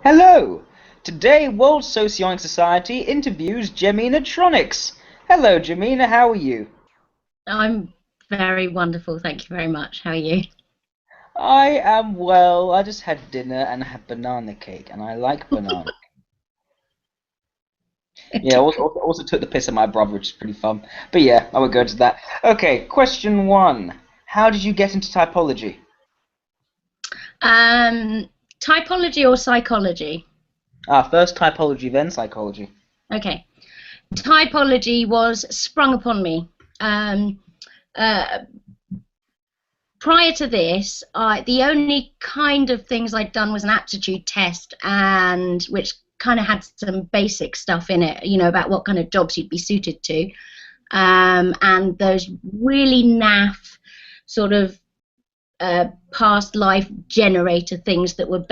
Hello! Today, World Socionic Society interviews Gemina Tronix. Hello, Gemina, how are you? I'm very wonderful, thank you very much. How are you? I am well. I just had dinner and I had banana cake, and I like banana. Yeah, also took the piss at my brother, which is pretty fun. But yeah, I won't go into that. Okay, question one. How did you get into typology? Um, Typology or psychology? First typology, then psychology. Okay. Typology was sprung upon me. Um, uh, Prior to this, the only kind of things I'd done was an aptitude test, and which kind of had some basic stuff in it, about what kind of jobs you'd be suited to, and those really naff sort of past life generator things that were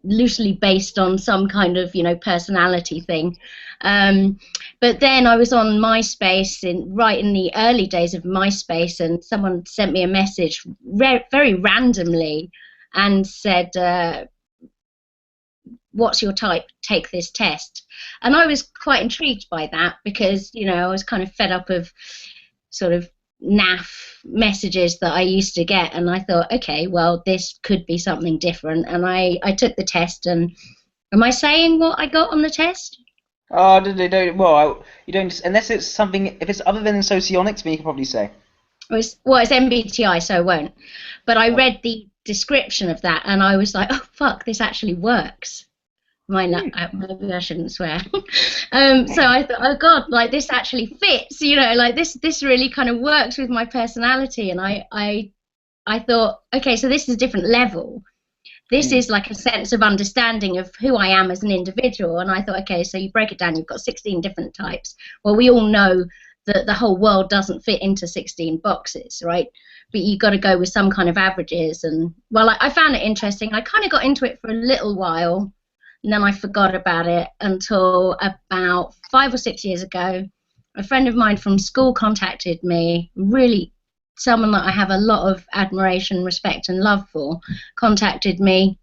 loosely based on some kind of personality thing. um, but then I was on MySpace right in the early days of MySpace, and someone sent me a message very randomly and said, what's your type, take this test. And I was quite intrigued by that because I was kind of fed up of sort of naff messages that I used to get, and I thought, okay, well, this could be something different, and I took the test. And am I saying what I got on the test? Oh, they don't. Well, you don't unless it's something. If it's other than socionics, then you can probably say. It's MBTI, so I won't. But I read the description of that, and I was like, oh fuck, this actually works. Maybe I shouldn't swear. So I thought, oh God, like this actually fits, like this really kind of works with my personality. And I thought, okay, so this is a different level. This Hmm. is like a sense of understanding of who I am as an individual. And I thought, okay, so you break it down, you've got 16 different types. Well, we all know that the whole world doesn't fit into 16 boxes, right? But you got to go with some kind of averages. And well, I found it interesting. I kind of got into it for a little while, and then I forgot about it until about 5 or 6 years ago. A friend of mine from school contacted me, really someone that I have a lot of admiration, respect, and love for, contacted me,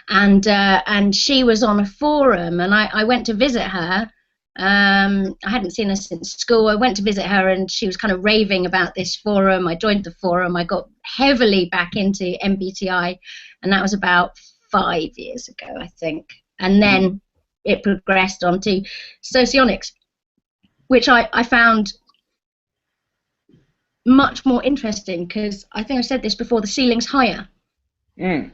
and she was on a forum, and I went to visit her. I hadn't seen her since school. I went to visit her, and she was kind of raving about this forum. I joined the forum. I got heavily back into MBTI, and that was about 5 years ago, I think. And then it progressed onto socionics, which I found much more interesting because I think I said this before, the ceiling's higher. Mm.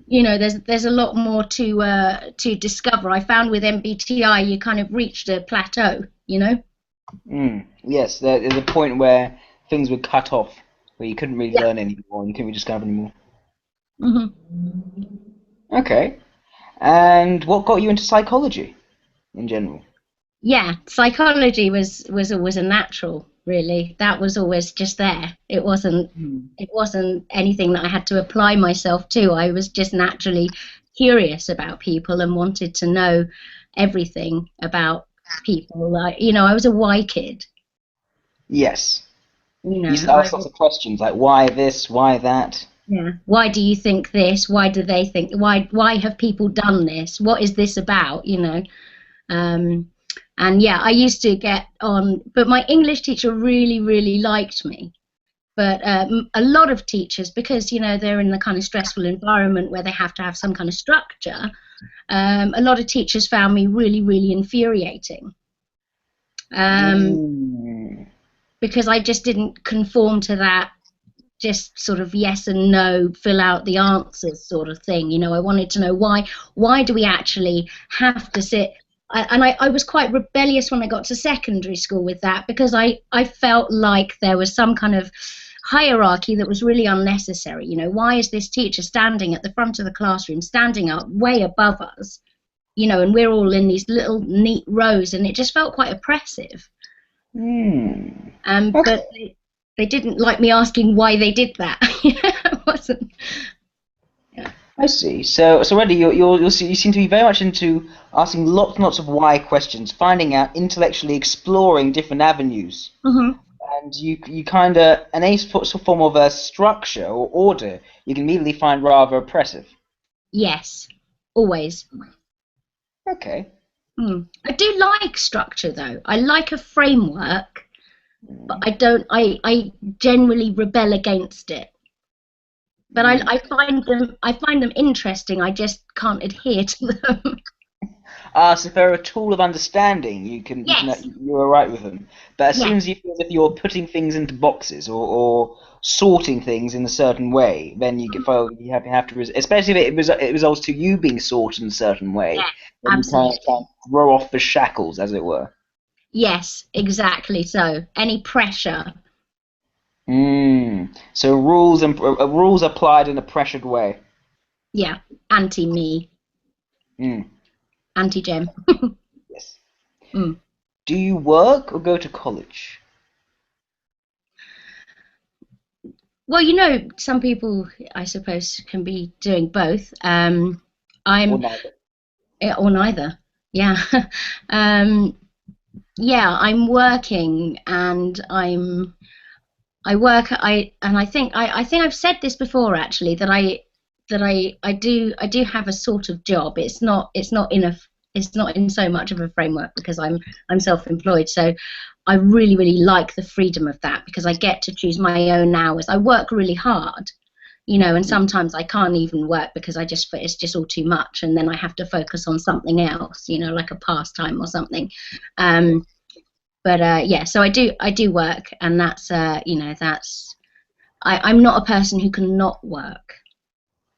There's a lot more to discover. I found with MBTI you kind of reached a plateau. Mm. Yes, there is a point where things were cut off, where you couldn't really Yeah. learn anymore, and you couldn't really discover anymore. Hmm. Okay. And what got you into psychology in general? Yeah, psychology was always a natural, really. That was always just there. Hmm. It wasn't anything that I had to apply myself to. I was just naturally curious about people and wanted to know everything about people. Like, I was a why kid. Yes. You You used know, to I ask lots of questions like why this, why that. Yeah. Why do you think this? Why do they think? Why have people done this? What is this about? Um, and yeah, I used to get on, but my English teacher really liked me. But a lot of teachers, because they're in the kind of stressful environment where they have to have some kind of structure, a lot of teachers found me really infuriating, um, Mm. because I just didn't conform to that just sort of yes and no, fill out the answers sort of thing. I wanted to know why do we actually have to sit. I was quite rebellious when I got to secondary school with that, because I felt like there was some kind of hierarchy that was really unnecessary. Why is this teacher standing at the front of the classroom, standing up way above us, and we're all in these little neat rows, and it just felt quite oppressive. Mm. But Okay. they didn't like me asking why they did that. It wasn't. Yeah. I see. So already you seem to be very much into asking lots and lots of why questions, finding out, intellectually exploring different avenues, Hmm. and you kind of any sort of form of a structure or order you can immediately find rather oppressive. Yes. always. Okay. I do like structure though. I like a framework, but I don't. I generally rebel against it. But I find them interesting. I just can't adhere to them. So if they're a tool of understanding, Yes. you're all right with them. But as soon Yeah. as you feel as if you're putting things into boxes or sorting things in a certain way, then you have to especially if it results to you being sorted in a certain way, Yeah. then you kind of Absolutely. throw off the shackles, as it were. Yes. Exactly. So any pressure. So rules applied in a pressured way. Yeah. Anti me. Mm. Anti Gem. Yes. Mm. Do you work or go to college? Well, some people, I suppose, can be doing both. Or I'm neither? or neither. Yeah. um, yeah, I'm working, and I work. I think I've said this before actually, that I do have a sort of job. It's not in so much of a framework because I'm self-employed. So I really really like the freedom of that because I get to choose my own hours. I work really hard, and sometimes I can't even work because it's just all too much, and then I have to focus on something else, like a pastime or something. Yes. Um, but yeah, so I do work, and that's I'm not a person who can not work.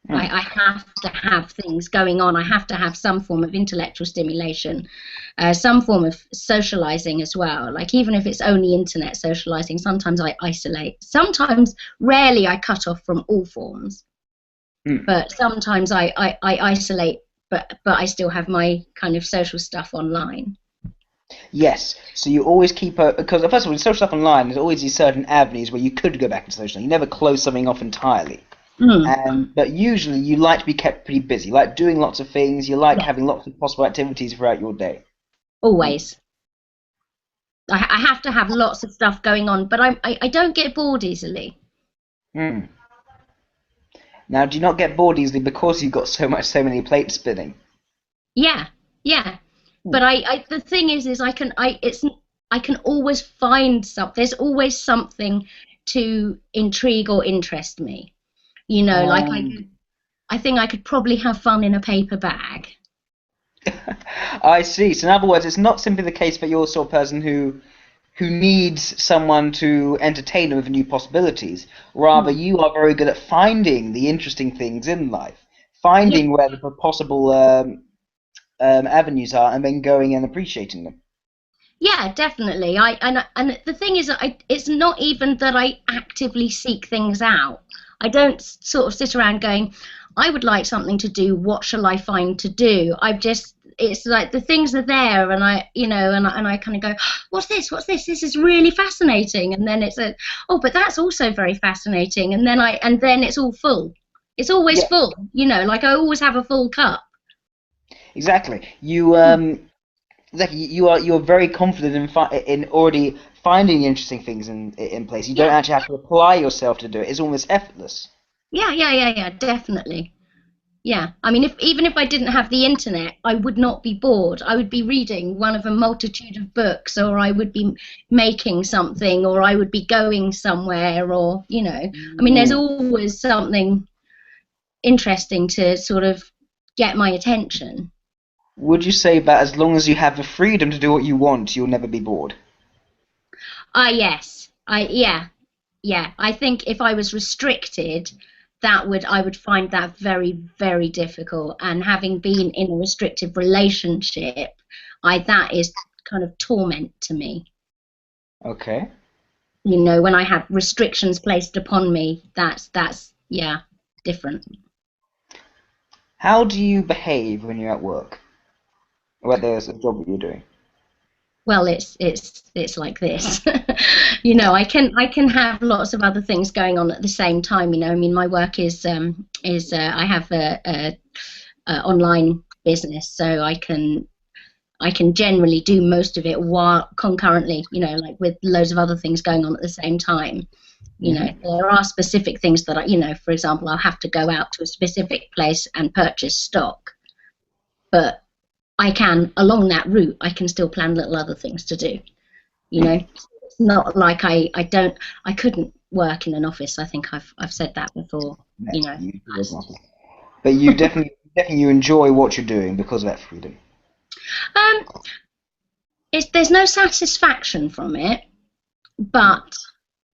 Hmm. I have to have things going on. I have to have some form of intellectual stimulation, some form of socializing as well. Like even if it's only internet socializing, sometimes I isolate. Sometimes, rarely, I cut off from all forms. Hmm. But sometimes I isolate, but I still have my kind of social stuff online. Yes. So you always keep because first of all, in social stuff online, there's always these certain avenues where you could go back into social. You never close something off entirely. Mm, But usually you like to be kept pretty busy, like doing lots of things. You like yeah, having lots of possible activities throughout your day. Hmm. always. I have to have lots of stuff going on, but I don't get bored easily. Hmm. Now, do you not get bored easily because you've got so many plates spinning? Yeah, yeah. Hmm. But the thing is I can always find something. There's always something to intrigue or interest me. Like Um, I think I could probably have fun in a paper bag. I see. So in other words, it's not simply the case that you're the sort of person who needs someone to entertain them with new possibilities. Rather, Hmm. you are very good at finding the interesting things in life, Yeah, finding where the possible avenues are, and then going and appreciating them. yeah, definitely. And the thing is, it's not even that I actively seek things out. I don't sort of sit around going, I would like something to do. What shall I find to do? It's like the things are there, and I kind of go, what's this? What's this? This is really fascinating. And then oh, but that's also very fascinating. And then it's all full. It's always Yeah, full. Like I always have a full cup. exactly. You're very confident in already finding interesting things in place. You don't Yeah, actually have to apply yourself to do it. It's almost effortless. yeah, yeah, yeah, yeah, definitely. Yeah, I mean, even if I didn't have the internet, I would not be bored. I would be reading one of a multitude of books, or I would be making something, or I would be going somewhere, I mean, there's Mm. always something interesting to sort of get my attention. Would you say that as long as you have the freedom to do what you want, you'll never be bored? Ah, yes, yeah, yeah. I think if I was restricted, I would find that very, very difficult. And having been in a restrictive relationship, that is kind of torment to me. Okay. When I have restrictions placed upon me, that's yeah, different. How do you behave when you're at work? Or there's a job that you're doing? Well, it's like this. I can have lots of other things going on at the same time. I mean, my work is I have a online business, so I can generally do most of it while concurrently, like with loads of other things going on at the same time. Hmm. There are specific things that for example, I'll have to go out to a specific place and purchase stock. but I can, along that route, I can still plan little other things to do. You know, it's not like I couldn't work in an office. I think I've said that before. You know, but you definitely you enjoy what you're doing because of that freedom. There's no satisfaction from it, but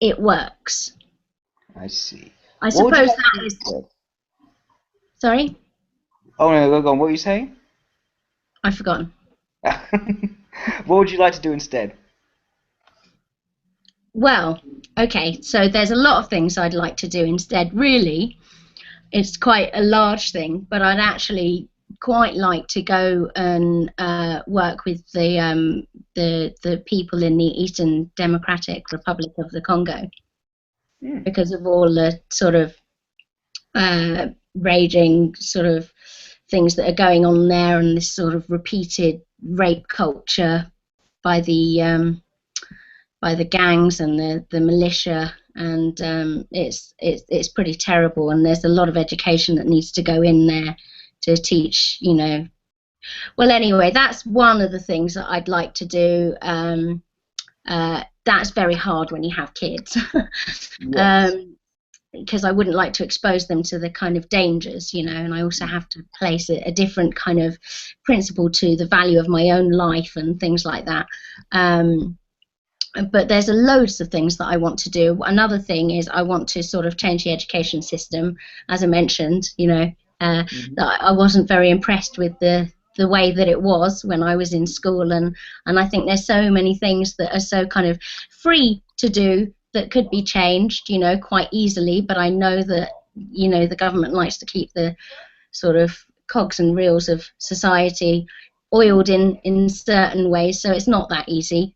it works. I see. I suppose that is. Sorry? Oh no, go on. What were you saying? I've forgotten. What would you like to do instead? Well, okay, so there's a lot of things I'd like to do instead. Really, it's quite a large thing, but I'd actually quite like to go and work with the people in the Eastern Democratic Republic of the Congo, because of all the sort of raging sort of things that are going on there, and this sort of repeated rape culture by the gangs and the militia, and it's pretty terrible. And there's a lot of education that needs to go in there to teach, you know. Well, anyway, that's one of the things that I'd like to do. That's very hard when you have kids. Yes. Because I wouldn't like to expose them to the kind of dangers, you know, and I also have to place a different kind of principle to the value of my own life and things like that. But there's loads of things that I want to do. Another thing is I want to sort of change the education system, as I mentioned, you know, that I wasn't very impressed with the way that it was when I was in school, and I think there's so many things that are so kind of free to do that could be changed, you know, quite easily. But I know that, you know, the government likes to keep the sort of cogs and reels of society oiled in certain ways, so it's not that easy.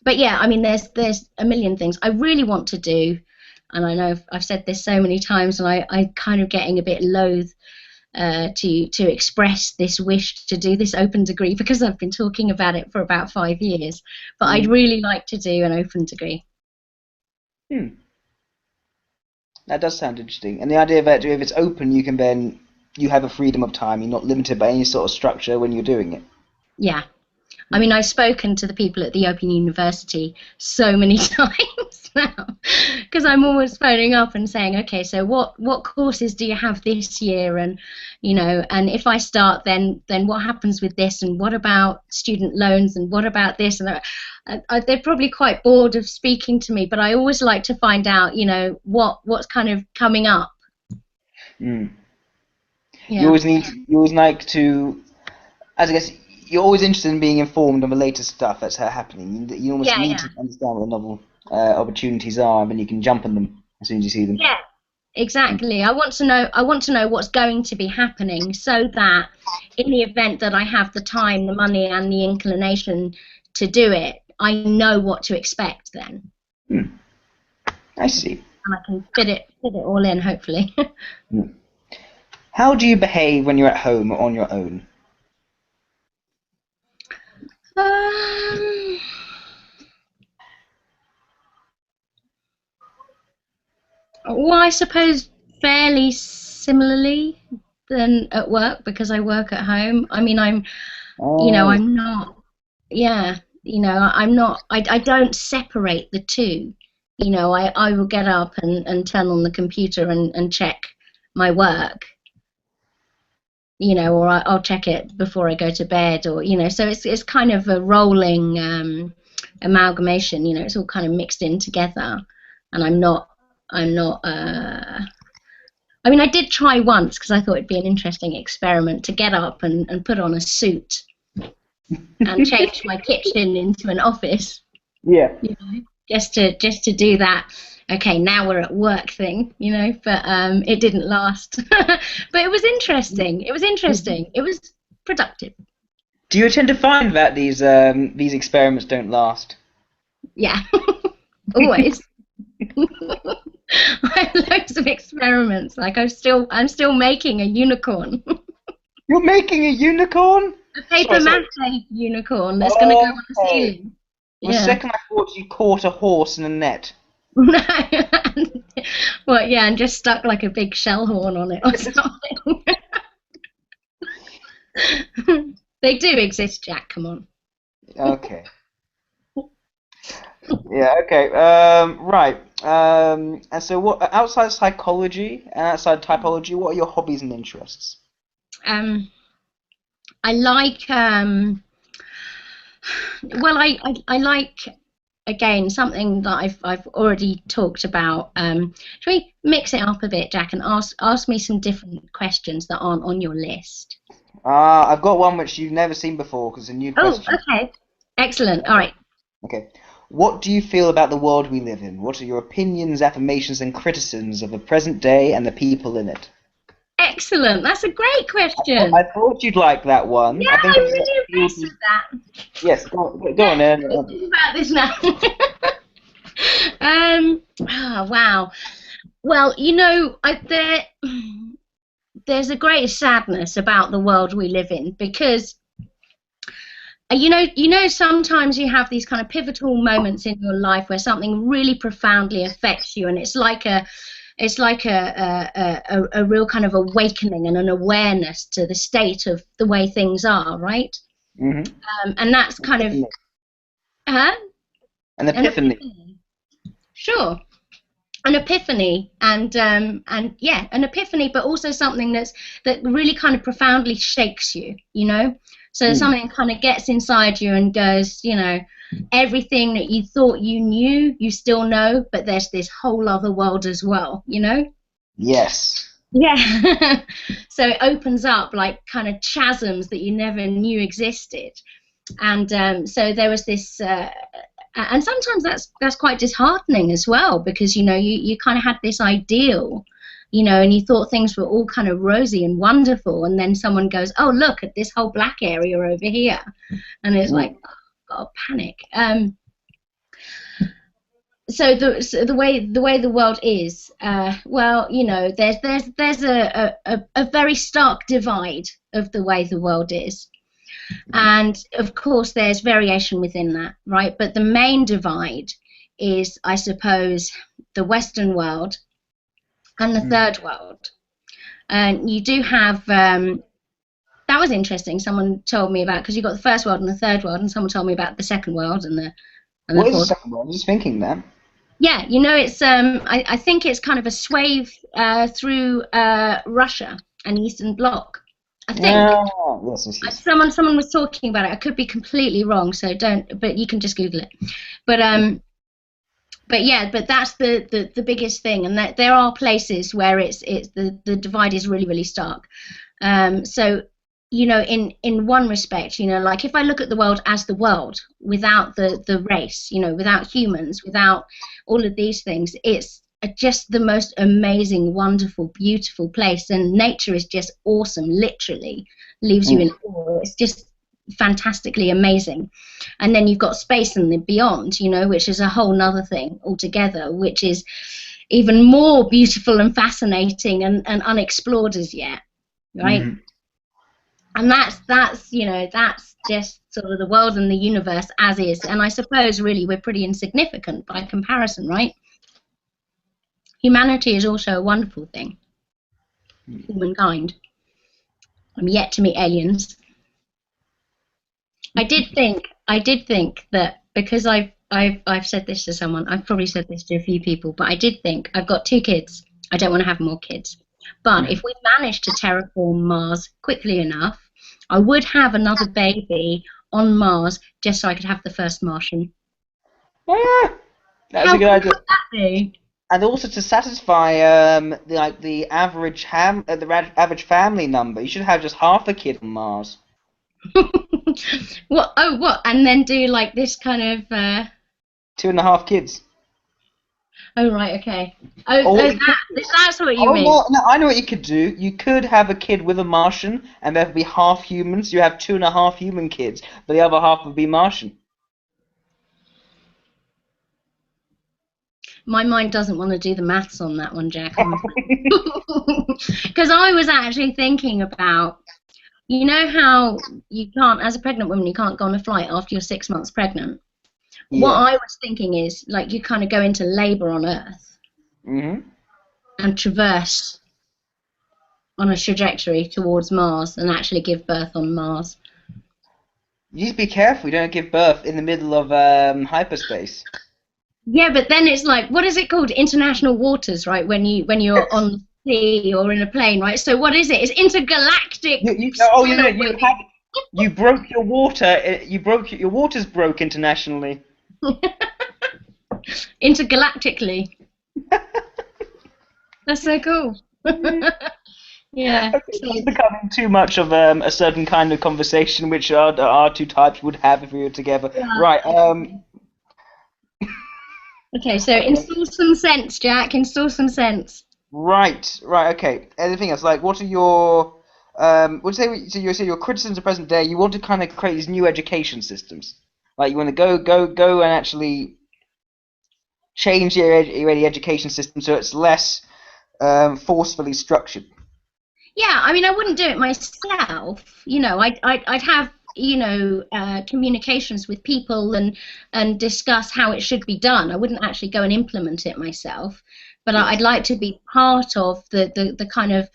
But yeah, I mean, there's a million things I really want to do, and I know I've said this so many times, and I'm kind of getting a bit loath to express this wish to do this open degree, because I've been talking about it for about 5 years. But I'd really like to do an open degree. That does sound interesting. And the idea that if it's open, you can then you have a freedom of time. You're not limited by any sort of structure when you're doing it. Yeah. I mean, I've spoken to the people at the Open University so many times now, because I'm always phoning up and saying, okay, so what courses do you have this year, and you know, and if I start, then what happens with this, and what about student loans, and what about this, and they're probably quite bored of speaking to me, but I always like to find out, you know, what's kind of coming up. Yeah. You always like to, as I guess. You're always interested in being informed on the latest stuff that's happening. You almost need to understand what the novel opportunities are, and then you can jump on them as soon as you see them. Yeah, exactly. I want to know what's going to be happening, so that in the event that I have the time, the money, and the inclination to do it, I know what to expect then. I see. And I can fit it all in, hopefully. How do you behave when you're at home or on your own? Well, I suppose fairly similarly than at work, because I work at home. I mean, you know, I'm not, you know, I'm not, I don't separate the two. You know, I will get up and turn on the computer and check my work, you know, or I'll check it before I go to bed, or, you know, so it's kind of a rolling amalgamation, you know, it's all kind of mixed in together. And I'm not I mean, I did try once, because I thought it'd be an interesting experiment, to get up and put on a suit and change my kitchen into an office. Yeah. You know, just to do that. Okay, now we're at work thing, you know. But it didn't last. But it was interesting. It was productive. Do you tend to find that these experiments don't last? Yeah, always. I have loads of experiments. Like I'm still making a unicorn. You're making a unicorn? A paper mache unicorn that's going to go on the ceiling. For a second I thought you caught a horse in a net. No. Well, yeah, and just stuck like a big shell horn on it or something. They do exist, Jack. Come on. Okay. Yeah. Okay. Right. And so, what outside psychology and outside typology, what are your hobbies and interests? I like. Well, I like, again, something that I've already talked about. Should we mix it up a bit, Jack, and ask me some different questions that aren't on your list? I've got one which you've never seen before because it's a new Oh, question. okay. Excellent. All right. Okay. What do you feel about the world we live in? What are your opinions, affirmations, and criticisms of the present day and the people in it? Excellent. That's a great question. I thought you'd like that one. Yeah, I think I'm it's really appealed impressed to. with that. Yes, go on then. Let's talk about this now. Wow. Well, there's a great sadness about the world we live in, because sometimes you have these kind of pivotal moments in your life where something really profoundly affects you, and it's like a real kind of awakening and an awareness to the state of the way things are, right? Mm-hmm. And that's kind of, huh? An epiphany. Sure. An epiphany, and yeah, an epiphany, but also something that really kind of profoundly shakes you, so something kind of gets inside you and goes, everything that you thought you knew, you still know, but there's this whole other world as well, Yes. Yeah. So it opens up like kind of chasms that you never knew existed, and so there was this. And sometimes that's quite disheartening as well, because you kind of had this ideal, and you thought things were all kind of rosy and wonderful, and then someone goes, oh, look at this whole black area over here, and it's like, oh, God, panic. So the way the world is, well, there's a very stark divide of the way the world is. And of course there's variation within that, right? But the main divide is, I suppose, the Western world and the third world. And you do have, that was interesting, someone told me about, because you've got the first world and the third world, and someone told me about the second world and the What is the fourth. second world? I was just thinking that. Yeah, it's, I think it's kind of a swathe through Russia and Eastern Bloc. I think. Yes. Someone was talking about it. I could be completely wrong, so don't. But you can just Google it. But yeah, but that's the biggest thing, and that there are places where it's the divide is really, really stark. So in one respect, like if I look at the world as the world without the race, without humans, without all of these things, it's just the most amazing, wonderful, beautiful place, and nature is just awesome. Literally leaves you in awe. It's just fantastically amazing. And then you've got space and the beyond, which is a whole nother thing altogether, which is even more beautiful and fascinating and unexplored as yet, right? And that's just sort of the world and the universe as is. And I suppose really we're pretty insignificant by comparison, right? Humanity is also a wonderful thing. Humankind. I'm yet to meet aliens. I did think that, because I've said this to someone, I've probably said this to a few people, but I did think, I've got 2 kids. I don't want to have more kids. But if we manage to terraform Mars quickly enough, I would have another baby on Mars just so I could have the first Martian. That's a good idea. How cool would that be? And also to satisfy the average average family number, you should have just half a kid on Mars. What? Oh, what? And then do like this kind of 2.5 kids. Oh, right, okay. That's what you mean. No, I know what you could do. You could have a kid with a Martian, and there would be half humans. You have 2.5 human kids, but the other half would be Martian. My mind doesn't want to do the maths on that one, Jack. Because I was actually thinking about, how you can't, as a pregnant woman, you can't go on a flight after you're 6 months pregnant. Yeah. What I was thinking is, like, you kind of go into labour on Earth and traverse on a trajectory towards Mars and actually give birth on Mars. You need to be careful. You don't give birth in the middle of hyperspace. Yeah, but then it's like, what is it called? International waters, right? When you're on the sea or in a plane, right? So what is it? It's intergalactic Oh, you know, spillway. you broke your water. Your waters broke internationally. Intergalactically. That's so cool. Yeah. Okay, this is becoming too much of a certain kind of conversation which our two types would have if we were together. Yeah. Right. Okay, so install some sense, Jack. Install some sense. Right. Okay. Anything else? Like, what are your would you say your criticisms of present day? You want to kind of create these new education systems. Like, you want to go and actually change your education system so it's less forcefully structured. Yeah, I mean, I wouldn't do it myself. I'd have communications with people and discuss how it should be done. I wouldn't actually go and implement it myself, but I'd like to be part of the kind of,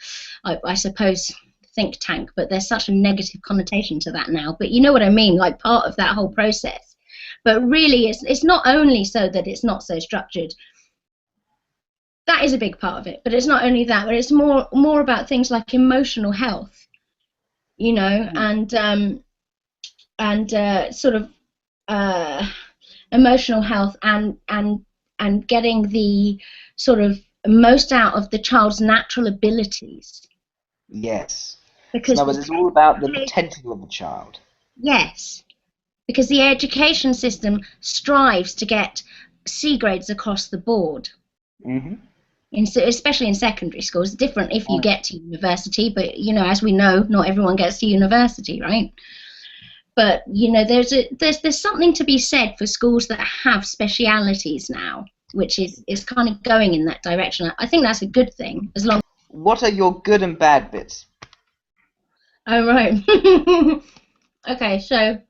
I suppose, think tank. But there's such a negative connotation to that now. But you know what I mean, like part of that whole process. But really, it's not only so that it's not so structured. That is a big part of it, but it's not only that, but it's more about things like emotional health, and sort of emotional health and getting the sort of most out of the child's natural abilities. Yes. Because it's all about the potential of the child. Yes, because the education system strives to get C grades across the board. Mm-hmm. Especially in secondary schools. It's different if you get to university, but as we know, not everyone gets to university, right? But there's something to be said for schools that have specialities now, which is kind of going in that direction. I think that's a good thing, as long. What are your good and bad bits? Oh, right. Okay, so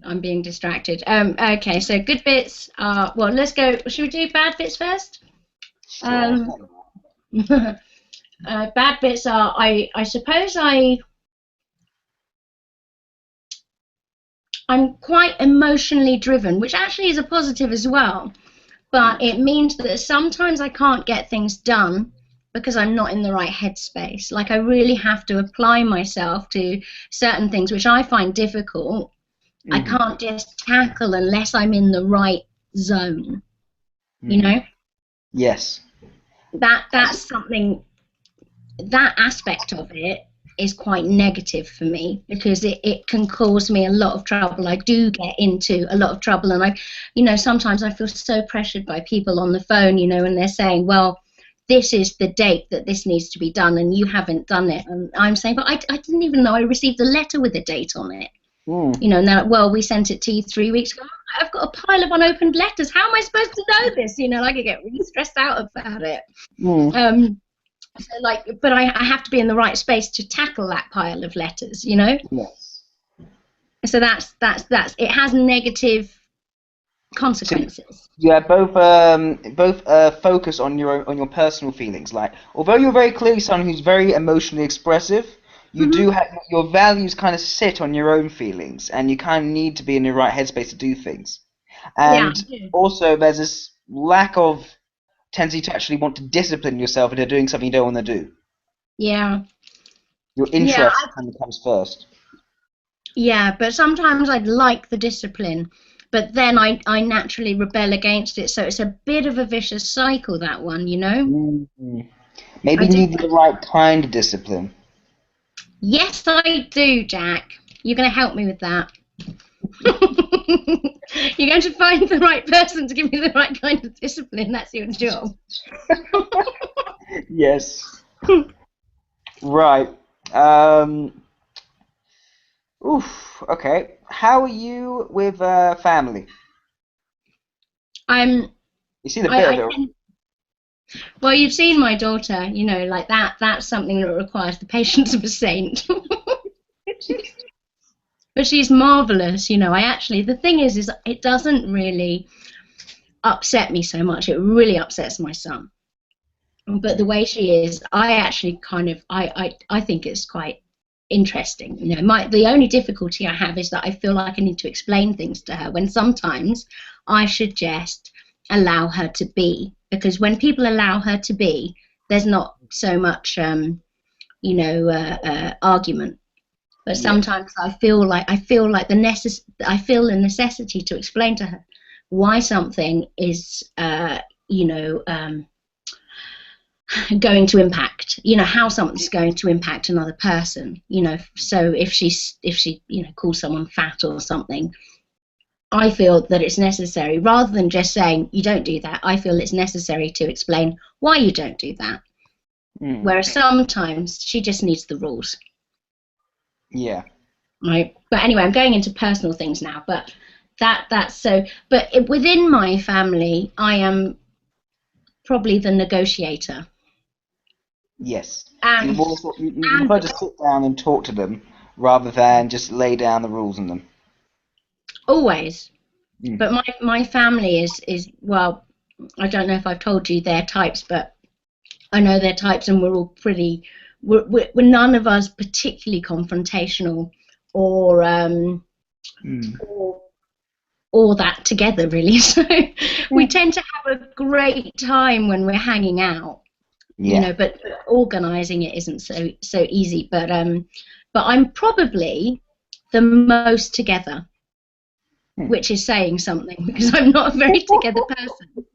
I'm being distracted. Okay, so good bits are, well, let's go. Should we do bad bits first? Bad bits are, I suppose I'm quite emotionally driven, which actually is a positive as well. But it means that sometimes I can't get things done because I'm not in the right headspace. Like, I really have to apply myself to certain things, which I find difficult. Mm-hmm. I can't just tackle unless I'm in the right zone. Mm-hmm. Yes. That's something, that aspect of it is quite negative for me, because it can cause me a lot of trouble. I do get into a lot of trouble, and sometimes I feel so pressured by people on the phone, and they're saying, well, this is the date that this needs to be done and you haven't done it, and I'm saying, but I didn't even know I received a letter with a date on it. And they're like, well, we sent it to you 3 weeks ago. I've got a pile of unopened letters. How am I supposed to know this? I could get really stressed out about it. So but I have to be in the right space to tackle that pile of letters, Yes. So that's it has negative consequences. Yeah, both focus on your personal feelings. Like, although you're very clearly someone who's very emotionally expressive, you do have your values kind of sit on your own feelings, and you kind of need to be in the right headspace to do things. And also, there's this lack of tendency to actually want to discipline yourself into doing something you don't want to do. Yeah. Your interest kind of comes first. Yeah, but sometimes I'd like the discipline, but then I naturally rebel against it. So it's a bit of a vicious cycle, that one, Mm-hmm. Maybe you need the right kind of discipline. Yes, I do, Jack. You're going to help me with that. You're going to find the right person to give me the right kind of discipline. That's your job. Yes. Right. Okay. How are you with family? You see the bit of it. Well, you've seen my daughter. Like that. That's something that requires the patience of a saint. But she's marvelous. The thing is it doesn't really upset me so much. It really upsets my son. But the way she is, I actually kind of, I think it's quite interesting. You know, the only difficulty I have is that I feel like I need to explain things to her, when sometimes I should just allow her to be, because when people allow her to be, there's not so much argument. But sometimes I feel the necessity to explain to her why something is going to impact, how something's going to impact another person, so if she calls someone fat or something, I feel that it's necessary, rather than just saying you don't do that, I feel it's necessary to explain why you don't do that. Whereas sometimes she just needs the rules. Yeah. Right. But anyway, I'm going into personal things now, but that's so, but within my family, I am probably the negotiator. Yes. And you prefer to sit down and talk to them rather than just lay down the rules on them. Always. But my family is well, I don't know if I've told you their types, but I know their types, and we're all pretty. We're none of us particularly confrontational, or that together, really. So we tend to have a great time when we're hanging out. Yeah. But organising it isn't so easy. But I'm probably the most together, which is saying something, because I'm not a very together person.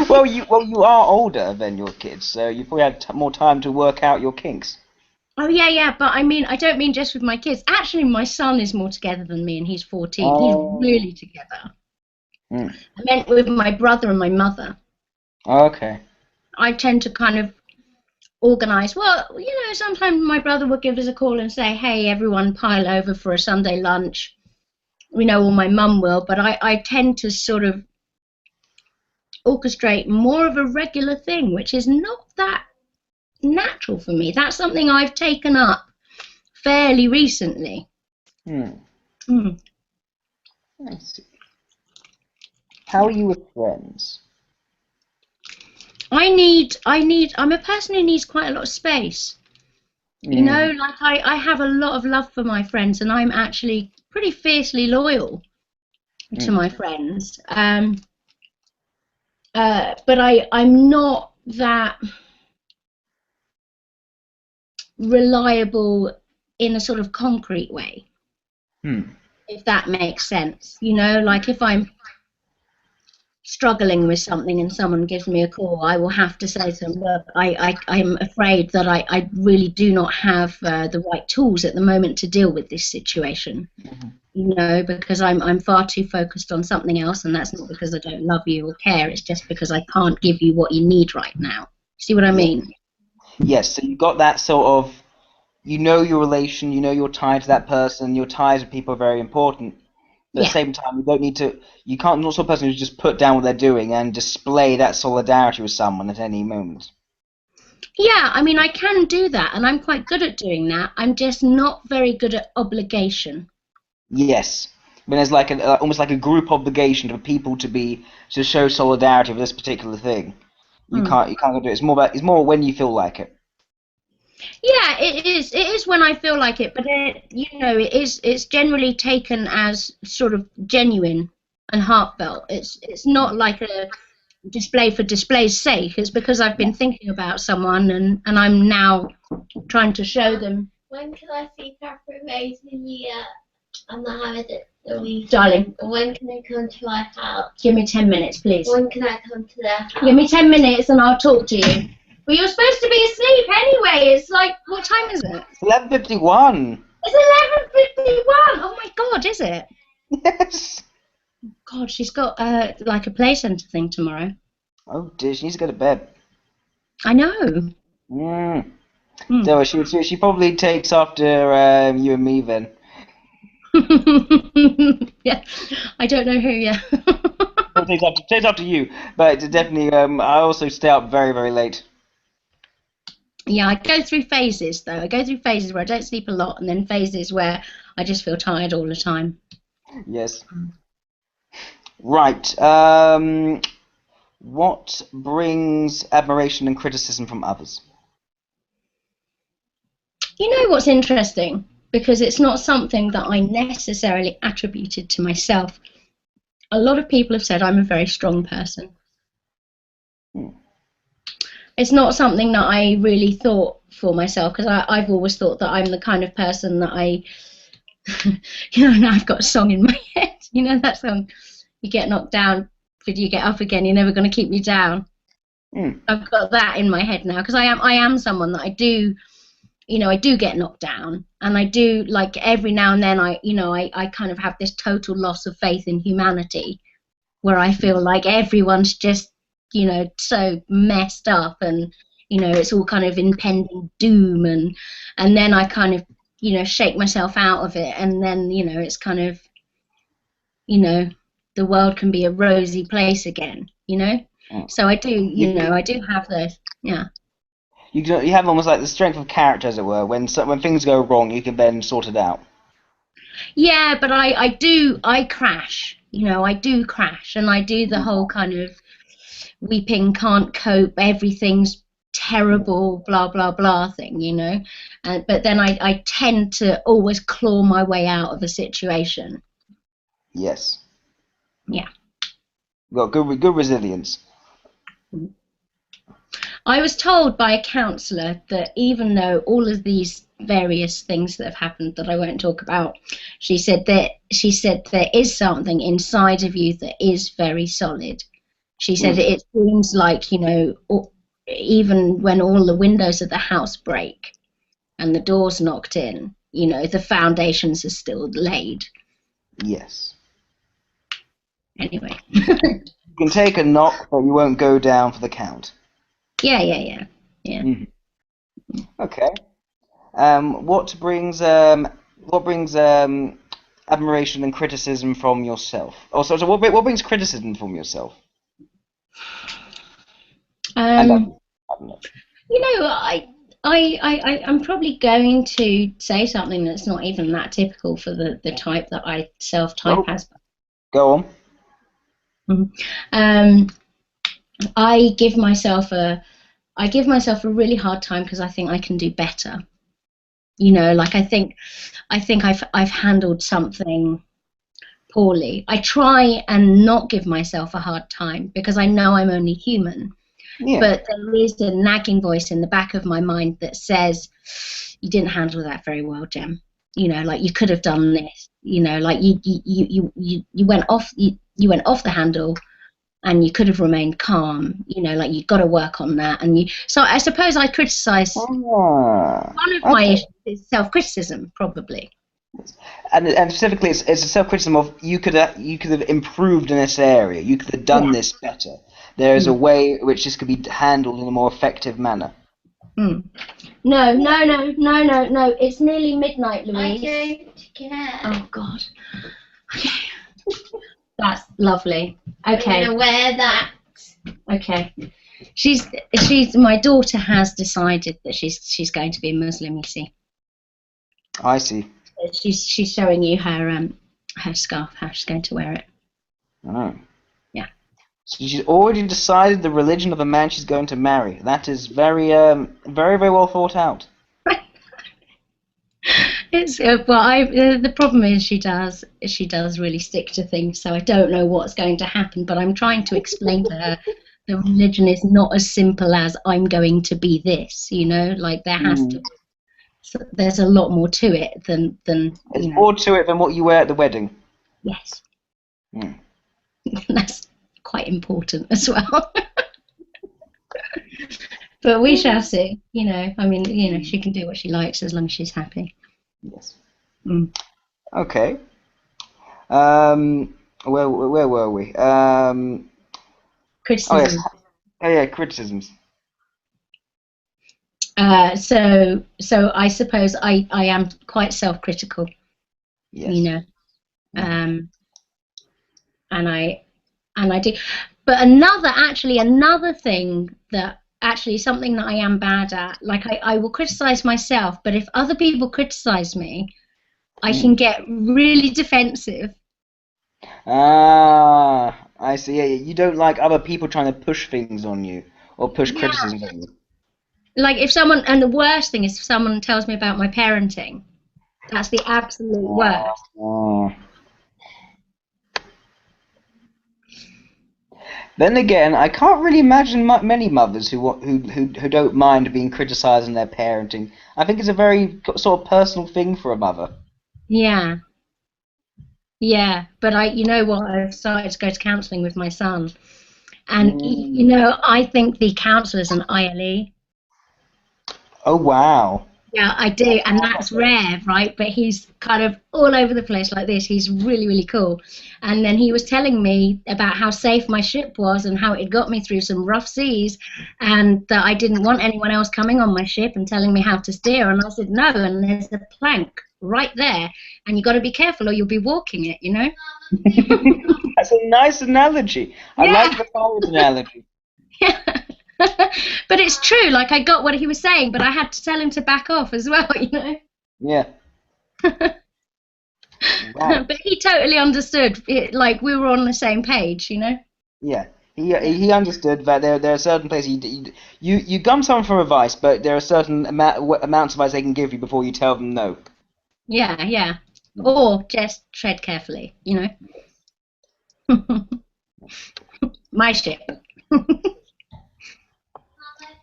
Well, you are older than your kids, so you probably had more time to work out your kinks. Oh yeah, but I don't mean just with my kids. Actually, my son is more together than me, and he's 14. Oh. He's really together. I meant with my brother and my mother. Okay. I tend to kind of organise. Well, sometimes my brother will give us a call and say, "Hey, everyone, pile over for a Sunday lunch." Or my mum will, but I tend to sort of orchestrate more of a regular thing, which is not that natural for me. That's something I've taken up fairly recently. I see. How are you with friends? I'm a person who needs quite a lot of space. I have a lot of love for my friends, and I'm actually pretty fiercely loyal to my friends. But I'm not that reliable in a sort of concrete way, if that makes sense. Like if I'm struggling with something and someone gives me a call, I will have to say to them, look, I'm afraid that I really do not have the right tools at the moment to deal with this situation. Because I'm far too focused on something else, and that's not because I don't love you or care, it's just because I can't give you what you need right now. See what I mean? Yes, so you got that sort of, your relation, you're tied to that person, your ties with people are very important, but at the same time, you can't, not a person who's just put down what they're doing and display that solidarity with someone at any moment. Yeah, I can do that, and I'm quite good at doing that. I'm just not very good at obligation. Yes, when there's like almost like a group obligation for people to show solidarity with this particular thing. You can't do it. It's more when you feel like it. Yeah, it is when I feel like it, but it's generally taken as sort of genuine and heartfelt. It's not like a display for display's sake. It's because I've been thinking about someone, and I'm now trying to show them. When can I see Catherine Rose in the I'm not having it. Darling, when can I come to my house? Give me 10 minutes, please. When can I come to their house? Give me 10 minutes and I'll talk to you. Well, you're supposed to be asleep anyway. It's like, what time is it? 11:51. It's 11:51. Oh my God, is it? Yes. God, she's got like a play centre thing tomorrow. Oh dear, she needs to go to bed. I know. So she probably takes after you and me then. Yeah, I don't know who yet. It takes after you, but definitely. I also stay up very, very late. Yeah, I go through phases though. I go through phases where I don't sleep a lot, and then phases where I just feel tired all the time. Yes. Right. What brings admiration and criticism from others? You know what's interesting? Because it's not something that I necessarily attributed to myself. A lot of people have said I'm a very strong person. It's not something that I really thought for myself, because I've always thought that I'm the kind of person that now I've got a song in my head. You know that song, you get knocked down, but you get up again, you're never going to keep me down. I've got that in my head now, because I am someone that I do get knocked down, and I do, like, every now and then I kind of have this total loss of faith in humanity, where I feel like everyone's just, so messed up, and, it's all kind of impending doom, and then I kind of, shake myself out of it, and then, it's kind of, the world can be a rosy place again, So I do, I do have those, yeah. You have almost like the strength of character, as it were. When things go wrong, you can then sort it out. Yeah, but I crash. I do crash, and I do the whole kind of weeping, can't cope, everything's terrible, blah blah blah thing, but then I tend to always claw my way out of a situation. Yes. Yeah. Got good resilience. I was told by a counsellor that even though all of these various things that have happened that I won't talk about, she said there is something inside of you that is very solid. She said it seems like, even when all the windows of the house break and the doors knocked in, the foundations are still laid. Yes. Anyway. You can take a knock, but you won't go down for the count. Yeah. Okay. What brings admiration and criticism from yourself? Oh, so what brings criticism from yourself? I'm probably going to say something that's not even that typical for the type that I self-type as. Go on. I give myself a really hard time because I think I can do better. Like I think I've handled something poorly. I try and not give myself a hard time because I know I'm only human. Yeah. But there is a nagging voice in the back of my mind that says, "You didn't handle that very well, Gem. Like you could have done this. Like you went off the handle." And you could have remained calm, like you've got to work on that. So I suppose I criticise. One of my issues is self-criticism, probably. And specifically, it's a self-criticism of you could have improved in this area. You could have done this better. There is a way in which this could be handled in a more effective manner. No. It's nearly midnight, Louise. I don't care. Oh God. Okay. That's lovely. Okay. I'm gonna wear that. Okay. My daughter has decided that she's going to be a Muslim, you see. I see. She's showing you her scarf, how she's going to wear it. Oh. Yeah. So she's already decided the religion of the man she's going to marry. That is very very well thought out. It's the problem is she does really stick to things, so I don't know what's going to happen, but I'm trying to explain to her the religion is not as simple as I'm going to be this, like there has to be, so there's a lot more to it than there's more to it than what you wear at the wedding. Yes. That's quite important as well. But we shall see, she can do what she likes as long as she's happy. Yes. Okay. Where were we? Criticism. Oh yeah, criticisms. So I suppose I am quite self-critical. Yes. And I do. But another thing that actually something that I am bad at, like I will criticize myself, but if other people criticize me, I can get really defensive. I I see. Yeah, you don't like other people trying to push things on you or push criticism on you. Like if someone, and the worst thing is if someone tells me about my parenting. That's the absolute worst. Oh. Then again, I can't really imagine many mothers who don't mind being criticised in their parenting. I think it's a very sort of personal thing for a mother. Yeah. Yeah, but you know what? I've started to go to counselling with my son, and you know, I think the counsellor's an ILE. Oh wow. Yeah, I do, and that's rare, right? But he's kind of all over the place like this. He's really, really cool. And then he was telling me about how safe my ship was and how it got me through some rough seas, and that I didn't want anyone else coming on my ship and telling me how to steer. And I said, no, and there's a plank right there, and you got to be careful or you'll be walking it, you know? That's a nice analogy. I like the pirate analogy. Yeah. But it's true, like I got what he was saying, but I had to tell him to back off as well, you know? Yeah. Right. But he totally understood, like we were on the same page, you know? Yeah. He understood that there are certain places you come to someone for advice, but there are certain amounts of advice they can give you before you tell them no. Yeah, yeah. Or just tread carefully, you know? My ship.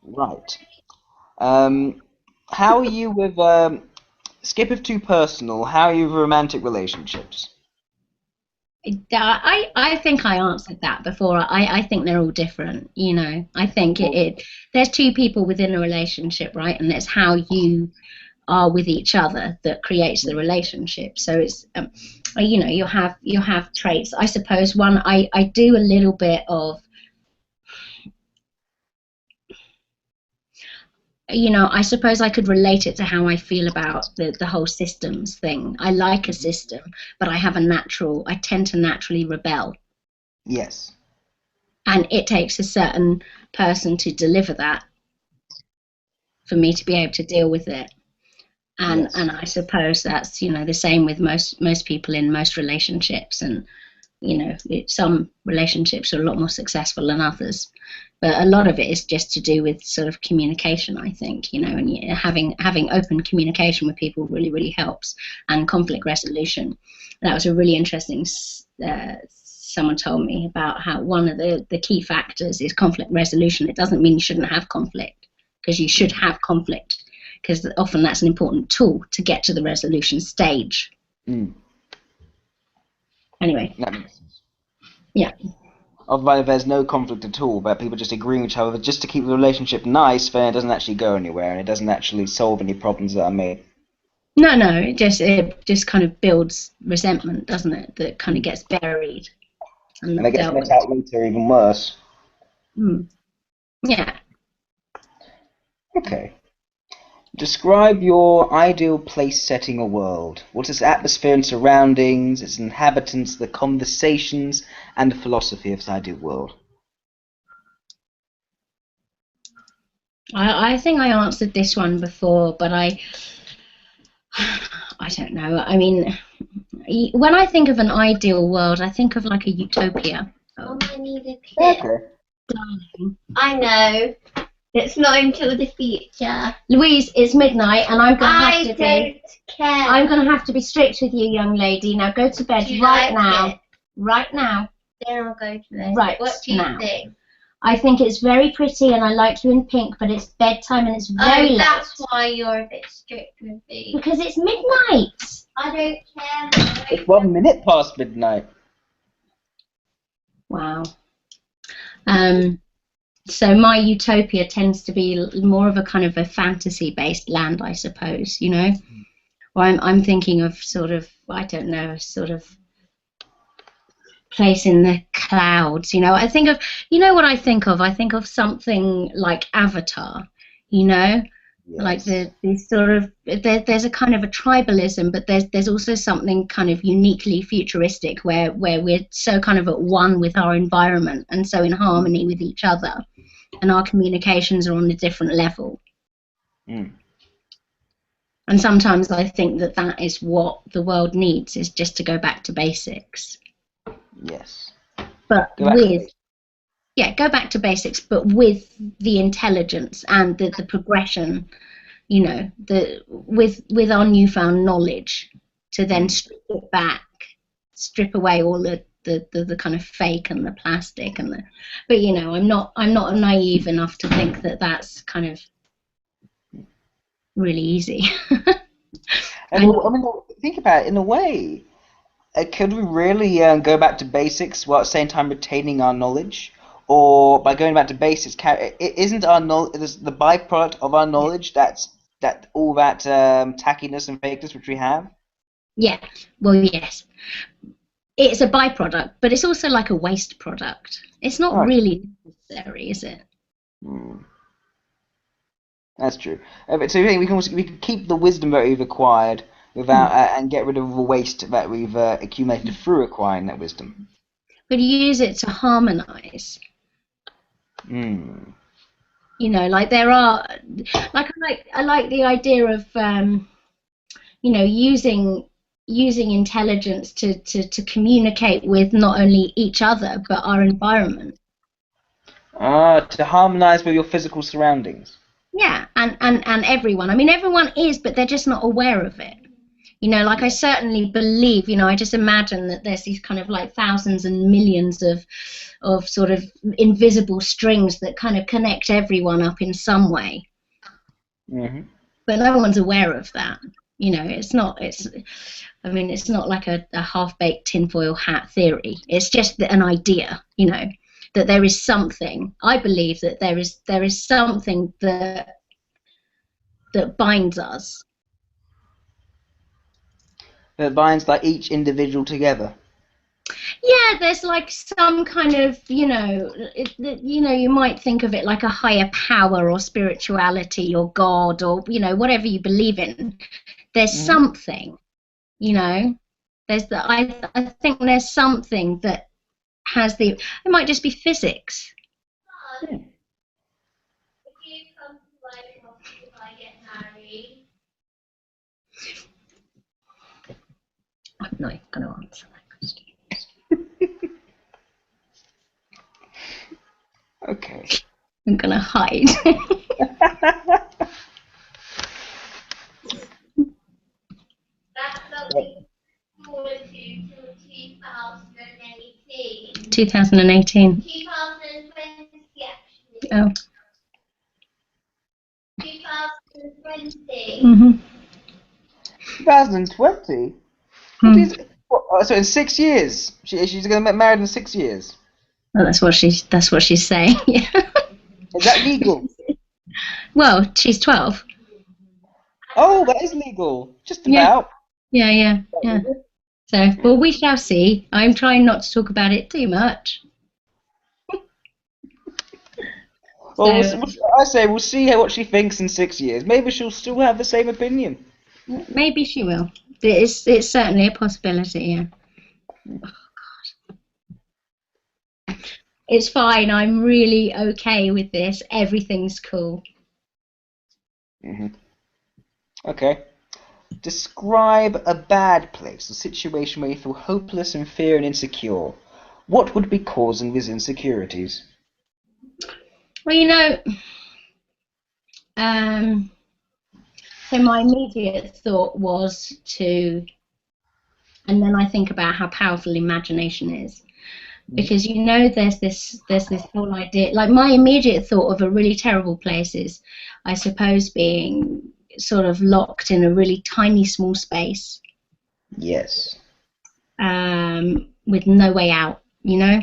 Right. How are you with skip if too personal? How are you with romantic relationships? I think I answered that before. I think they're all different, you know. I think there's two people within a relationship, right? And it's how you are with each other that creates the relationship. So it's you know, you have traits. I suppose one I do a little bit of, you know, I suppose I could relate it to how I feel about the whole systems thing. I like a system, but I tend to naturally rebel. Yes. And it takes a certain person to deliver that for me to be able to deal with it. And I suppose that's, you know, the same with most people in most relationships. And, you know, some relationships are a lot more successful than others. But a lot of it is just to do with sort of communication, I think, you know, and having open communication with people really, really helps, and conflict resolution. And that was a really interesting, someone told me about how one of the key factors is conflict resolution. It doesn't mean you shouldn't have conflict, because you should have conflict, because often that's an important tool to get to the resolution stage. Anyway. That makes sense. Yeah. Otherwise, there's no conflict at all, but people just agreeing with each other just to keep the relationship nice, then it doesn't actually go anywhere, and it doesn't actually solve any problems that are made. No, it just kind of builds resentment, doesn't it? That kind of gets buried. And it gets let out later, even worse. Yeah. Okay. Describe your ideal place, setting, or world. What is its atmosphere and surroundings, its inhabitants, the conversations, and the philosophy of this ideal world? I think I answered this one before, but I don't know. I mean, when I think of an ideal world, I think of like a utopia. Oh, I need a clip. Okay. Darling. I know. It's not until the future. Louise, it's midnight, and I'm going to have to don't care. I'm going to have to be strict with you, young lady. Now go to bed right now. It? Right now. Then I'll go to bed. Right What do you now. think? I think it's very pretty, and I like you in pink, but it's bedtime and it's very late. That's why you're a bit strict with me. Because it's midnight. I don't care. It's 1 minute past midnight. Wow. So my utopia tends to be more of a kind of a fantasy-based land, I suppose, you know? Or I'm thinking of sort of, I don't know, sort of place in the clouds, you know? I think of, you know what I think of? I think of something like Avatar, you know? Yes. Like the sort of, there's a kind of a tribalism, but there's also something kind of uniquely futuristic where we're so kind of at one with our environment and so in harmony with each other, and our communications are on a different level. And sometimes I think that is what the world needs, is just to go back to basics. Yes. but with go back to basics, but with the intelligence and the progression, you know, with our newfound knowledge, to then strip it back, strip away all the kind of fake and the plastic and the. But you know, I'm not naive enough to think that that's kind of really easy. And I mean, think about it in a way. Could we really go back to basics while at the same time retaining our knowledge? Or by going back to basics, isn't our knowledge the byproduct of our knowledge all that tackiness and fakeness which we have? Yeah, well, yes. It's a byproduct, but it's also like a waste product. It's not really necessary, is it? That's true. So you think we can keep the wisdom that we've acquired without and get rid of the waste that we've accumulated through acquiring that wisdom. But use it to harmonize. You know, like there are, like I like the idea of you know, using intelligence to communicate with not only each other but our environment. To harmonize with your physical surroundings. Yeah, and everyone. I mean, everyone is, but they're just not aware of it. You know, like I certainly believe, you know, I just imagine that there's these kind of like thousands and millions of sort of invisible strings that kind of connect everyone up in some way. But no one's aware of that. You know, it's not like a half-baked tinfoil hat theory. It's just an idea, you know, that there is something. I believe that there is something that binds us. That binds like each individual together. Yeah, there's like some kind of, you know, you might think of it like a higher power or spirituality or God or, you know, whatever you believe in. There's something, you know, I think there's something that has it might just be physics. If you come to my house if I get married. I'm not going to answer that question. Okay. I'm going to hide. That's something forward to 2018. 2018. 2020, actually. Oh. 2020. 2020? So in 6 years, she's going to get married in 6 years. Well, that's what she's saying. Yeah. Is that legal? Well, she's 12. Oh, that is legal. Just about. Yeah. So, well, we shall see. I'm trying not to talk about it too much. Well, I say we'll see what she thinks in 6 years. Maybe she'll still have the same opinion. Maybe she will. It's certainly a possibility. Yeah. Oh, God. It's fine. I'm really okay with this. Everything's cool. Okay. Describe a bad place, a situation where you feel hopeless and fear and insecure. What would be causing these insecurities? Well, you know, so my immediate thought was to, and then I think about how powerful imagination is, because you know there's this whole idea. Like my immediate thought of a really terrible place is, I suppose, being sort of locked in a really tiny, small space. Yes. With no way out, you know.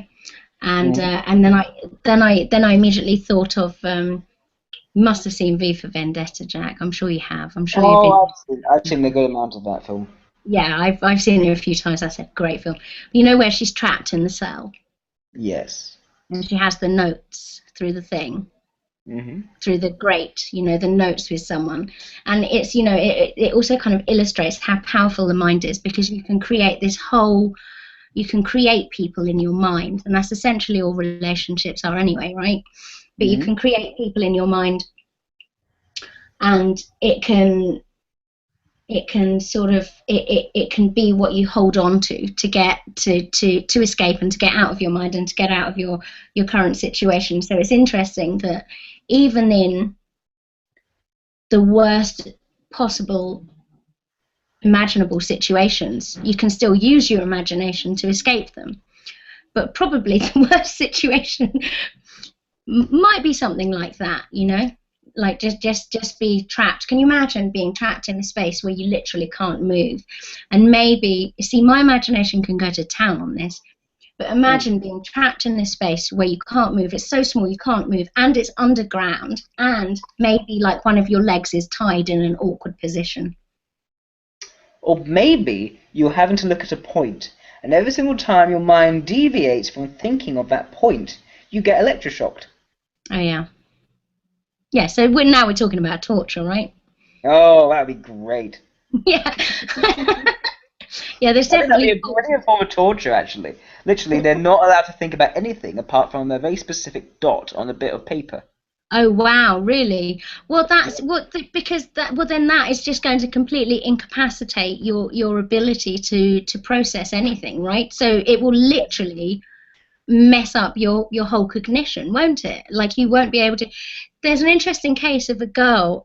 And then I immediately thought of you must have seen V for Vendetta, Jack. I'm sure you have. I'm sure I've seen a good amount of that film. Yeah, I've seen it a few times. That's a great film. You know where she's trapped in the cell? Yes. And she has the notes through the thing. Through the grate, you know, the notes with someone. And it's, you know, it also kind of illustrates how powerful the mind is, because you can create you can create people in your mind, and that's essentially all relationships are anyway, right? But you can create people in your mind, and it can It can sort of it can be what you hold on to get to escape and to get out of your mind and to get out of your current situation. So it's interesting that even in the worst possible imaginable situations, you can still use your imagination to escape them. But probably the worst situation might be something like that, you know, like just be trapped. Can you imagine being trapped in a space where you literally can't move? And maybe, you see, my imagination can go to town on this, but imagine being trapped in this space where you can't move. It's so small you can't move, and it's underground, and maybe like one of your legs is tied in an awkward position. Or maybe you're having to look at a point, and every single time your mind deviates from thinking of that point, you get electroshocked. Oh yeah. Yeah, so now we're talking about torture, right? Oh, that would be great. Yeah. Yeah, there's definitely... That'd be a form of torture, actually. Literally, they're not allowed to think about anything apart from a very specific dot on a bit of paper. Oh wow, really? Well, that's because then that is just going to completely incapacitate your ability to process anything, right? So it will literally mess up your whole cognition, won't it? Like you won't be able to. There's an interesting case of a girl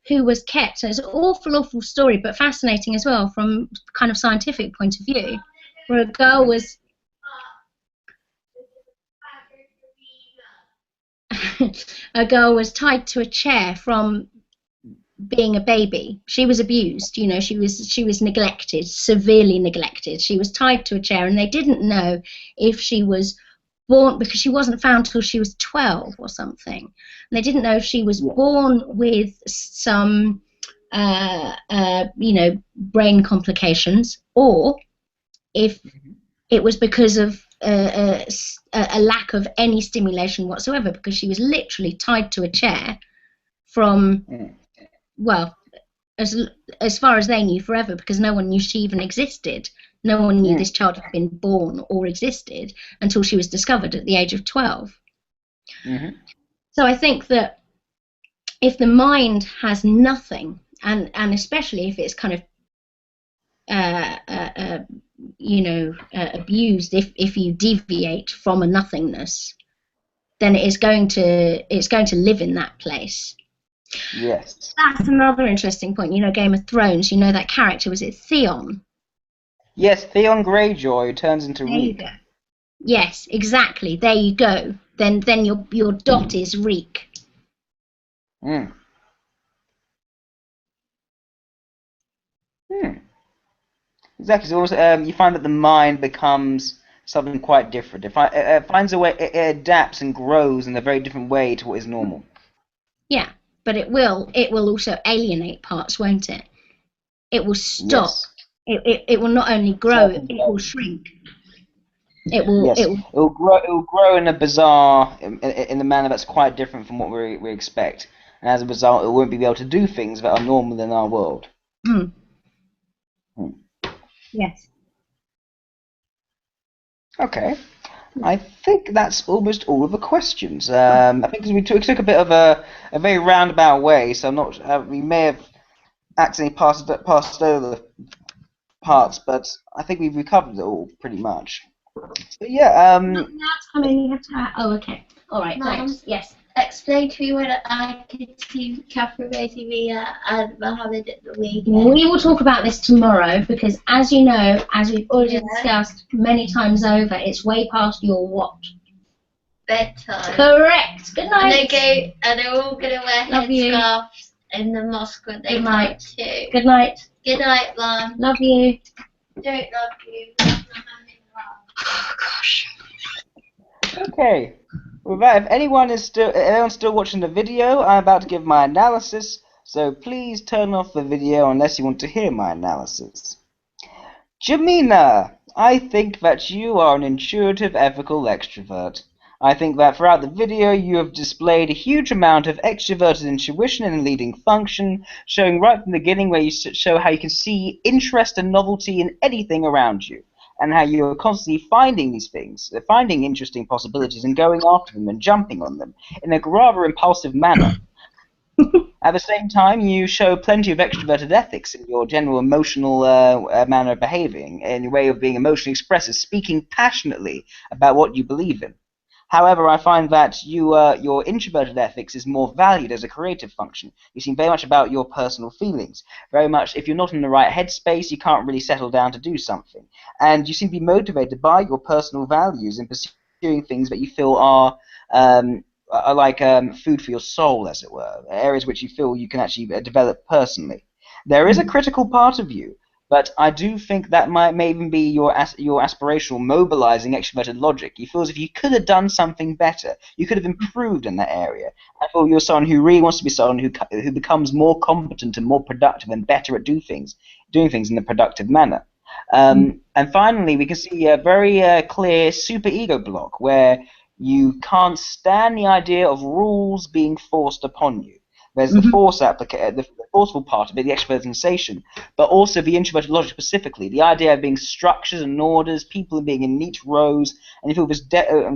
who was kept. So it's an awful story, but fascinating as well from kind of scientific point of view, where a girl was. A girl was tied to a chair from being a baby. She was abused, you know, she was neglected, severely neglected. She was tied to a chair, and they didn't know if she was born, because she wasn't found till she was 12 or something. And they didn't know if she was born with some you know, brain complications, or if it was because of a lack of any stimulation whatsoever, because she was literally tied to a chair from, well, as far as they knew, forever, because no one knew she even existed. No one knew this child had been born or existed until she was discovered at the age of 12. So I think that if the mind has nothing, and especially if it's kind of you know, abused, if you deviate from a nothingness, then it's going to live in that place. Yes. That's another interesting point. You know, Game of Thrones, you know that character, was it Theon? Yes, Theon Greyjoy turns into Reek. Yes, exactly. There you go. Then your dot is Reek. Exactly. So also, you find that the mind becomes something quite different. It finds a way. It adapts and grows in a very different way to what is normal. Yeah, but it will also alienate parts, won't it? It will stop. Yes. It will not only grow, it will shrink. It will. Yes. It will grow. It will grow in a bizarre, in a manner that's quite different from what we expect, and as a result, it won't be able to do things that are normal in our world. Yes. Okay. I think that's almost all of the questions. I think we took a bit of a very roundabout way, so I'm not. We may have accidentally passed over parts, but I think we've recovered it all pretty much. So yeah. Now it's coming. You have to. Oh, okay. All right. Thanks. Yes. Explain to me when I could see Catherine basically and Mohammed at the weekend. We will talk about this tomorrow, because as you know, as we've already discussed many times over, it's way past your what? Bedtime. Correct. Good night. And they're all going to wear headscarves in the mosque when they come too. Good night. Good night, Mum. Love you. Don't love you. Oh gosh. Okay. With that, if anyone's still watching the video, I'm about to give my analysis, so please turn off the video unless you want to hear my analysis. Gemina, I think that you are an intuitive, ethical extrovert. I think that throughout the video you have displayed a huge amount of extroverted intuition and leading function, showing right from the beginning where you show how you can see interest and novelty in anything around you, and how you are constantly finding these things, finding interesting possibilities and going after them and jumping on them in a rather impulsive manner. At the same time, you show plenty of extroverted ethics in your general emotional manner of behaving, in your way of being emotionally expressive, speaking passionately about what you believe in. However, I find that your introverted ethics is more valued as a creative function. You seem very much about your personal feelings. Very much, if you're not in the right headspace, you can't really settle down to do something. And you seem to be motivated by your personal values in pursuing things that you feel are like food for your soul, as it were, areas which you feel you can actually develop personally. There is a critical part of you, but I do think that may even be your aspirational, mobilizing, extroverted logic. You feel as if you could have done something better. You could have improved in that area. I feel you're someone who really wants to be someone who becomes more competent and more productive and better at doing things in a productive manner. And finally, we can see a very clear superego block where you can't stand the idea of rules being forced upon you. There's the the forceful part of it, the extroverted sensation, but also the introverted logic specifically, the idea of being structures and orders, people being in neat rows, and you feel this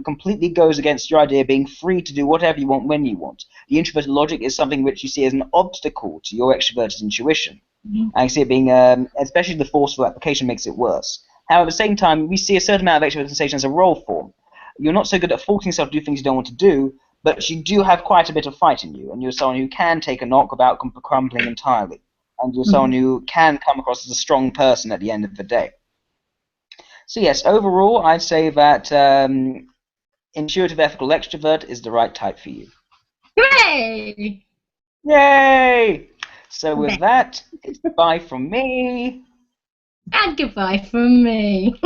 completely goes against your idea of being free to do whatever you want when you want. The introverted logic is something which you see as an obstacle to your extroverted intuition. I see it being, especially the forceful application makes it worse. However, at the same time, we see a certain amount of extroverted sensation as a role form. You're not so good at forcing yourself to do things you don't want to do, but you do have quite a bit of fight in you, and you're someone who can take a knock without crumbling entirely, and you're someone who can come across as a strong person at the end of the day. So yes, overall, I'd say that intuitive ethical extrovert is the right type for you. Hooray! Yay! So with that, it's bye from me. And goodbye from me.